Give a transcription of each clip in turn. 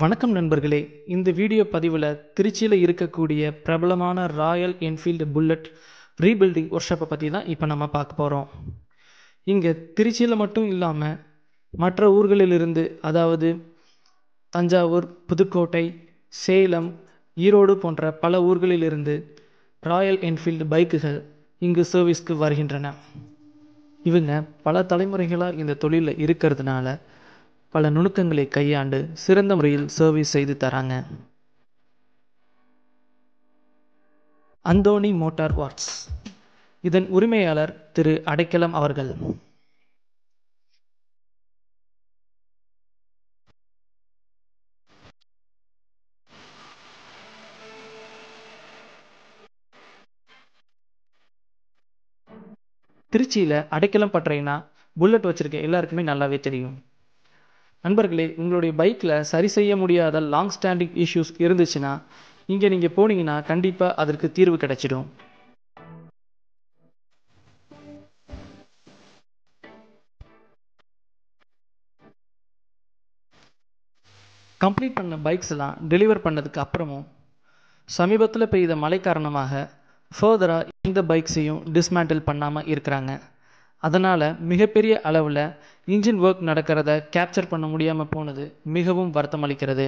வணக்கம் நண்பர்களே. இந்த வீடியோ பதிவில் திருச்சியில் இருக்கக்கூடிய பிரபலமான ராயல் என்ஃபீல்டு புல்லட் ரீபில்டிங் ஒர்க் ஷாப்பை பற்றி தான் இப்போ நம்ம பார்க்க போகிறோம். இங்கே திருச்சியில் மட்டும் இல்லாமல் மற்ற ஊர்களிலிருந்து, அதாவது தஞ்சாவூர், புதுக்கோட்டை, சேலம், ஈரோடு போன்ற பல ஊர்களிலிருந்து ராயல் என்ஃபீல்டு பைக்குகள் இங்கு சர்வீஸ்க்கு வருகின்றன. இவங்க பல தலைமுறைகளாக இந்த தொழிலில் இருக்கிறதுனால பல நுணுக்கங்களை கையாண்டு சிறந்த முறையில் சர்வீஸ் செய்து தராங்க. அந்தோணி மோட்டார் ஒர்க்ஸ், இதன் உரிமையாளர் திரு அடைக்கலம் அவர்கள். திருச்சியில் அடைக்கலம் பட்டறைனா புல்லட் வச்சிருக்க எல்லாருக்குமே நல்லாவே தெரியும். நண்பர்களே, உங்களுடைய பைக்கில் சரி செய்ய முடியாத லாங் ஸ்டாண்டிங் இஷ்யூஸ் இருந்துச்சுன்னா இங்கே நீங்கள் போனீங்கன்னா கண்டிப்பாக அதற்கு தீர்வு கிடைச்சிடும். கம்ப்ளீட் பண்ண பைக்ஸ் எல்லாம் டெலிவர் பண்ணதுக்கு அப்புறமும் சமீபத்தில் பெய்த மழை காரணமாக ஃபர்தராக எந்த பைக்ஸையும் டிஸ்மேண்டில் பண்ணாமல் இருக்கிறாங்க. அதனால் மிகப்பெரிய அளவில் இன்ஜின் ஒர்க் நடக்கிறத கேப்சர் பண்ண முடியாமல் போனது மிகவும் வருத்தம் அளிக்கிறது.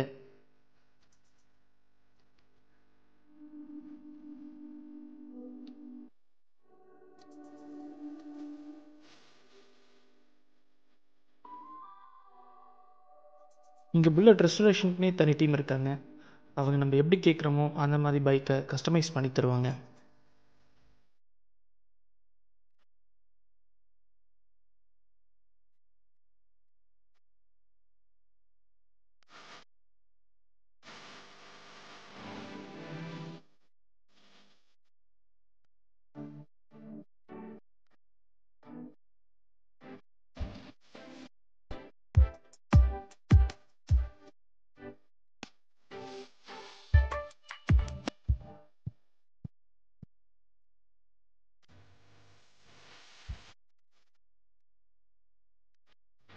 இங்கே புல்லட் ரெஸ்டரேஷனுக்குனே தனி டீம் இருக்காங்க. அவங்க நம்ம எப்படி கேட்குறோமோ அந்த மாதிரி பைக்கை கஸ்டமைஸ் பண்ணி தருவாங்க.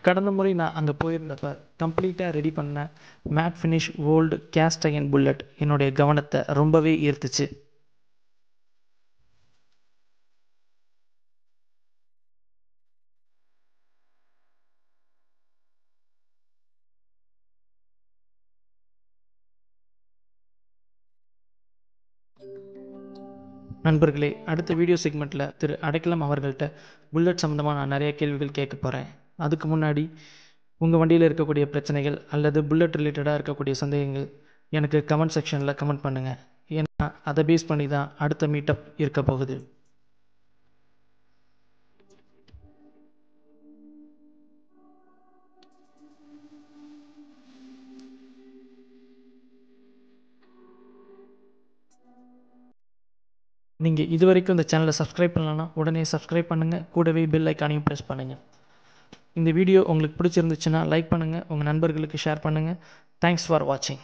கடந்த முறை நான் அங்கே போயிருந்தப்ப கம்ப்ளீட்டாக ரெடி பண்ண matte finish old cast iron Bullet என்னுடைய கவனத்தை ரொம்பவே ஈர்த்துச்சு. நண்பர்களே, அடுத்த வீடியோ செக்மெண்ட்டில் திரு அடைக்கலம் அவர்கள்ட்ட புல்லட் சம்மந்தமாக நான் நிறைய கேள்விகள் கேட்க போகிறேன். அதுக்கு முன்னாடி உங்கள் வண்டியில் இருக்கக்கூடிய பிரச்சனைகள் அல்லது புல்லட் ரிலேட்டடாக இருக்கக்கூடிய சந்தேகங்கள் எனக்கு கமெண்ட் செக்ஷனில் கமெண்ட் பண்ணுங்கள். ஏன்னா அதை பேஸ் பண்ணி தான் அடுத்த மீட்டப் இருக்க போகுது. நீங்கள் இது வரைக்கும் இந்த சேனலை சப்ஸ்கிரைப் பண்ணலன்னா உடனே சப்ஸ்கிரைப் பண்ணுங்கள். கூடவே பெல் ஐக்கானையும் ப்ரெஸ் பண்ணுங்கள். இந்த வீடியோ உங்களுக்கு பிடிச்சிருந்துச்சுன்னா லைக் பண்ணுங்கள், உங்கள் நண்பர்களுக்கு ஷேர் பண்ணுங்கள். தேங்க்ஸ் ஃபார் வாட்சிங்.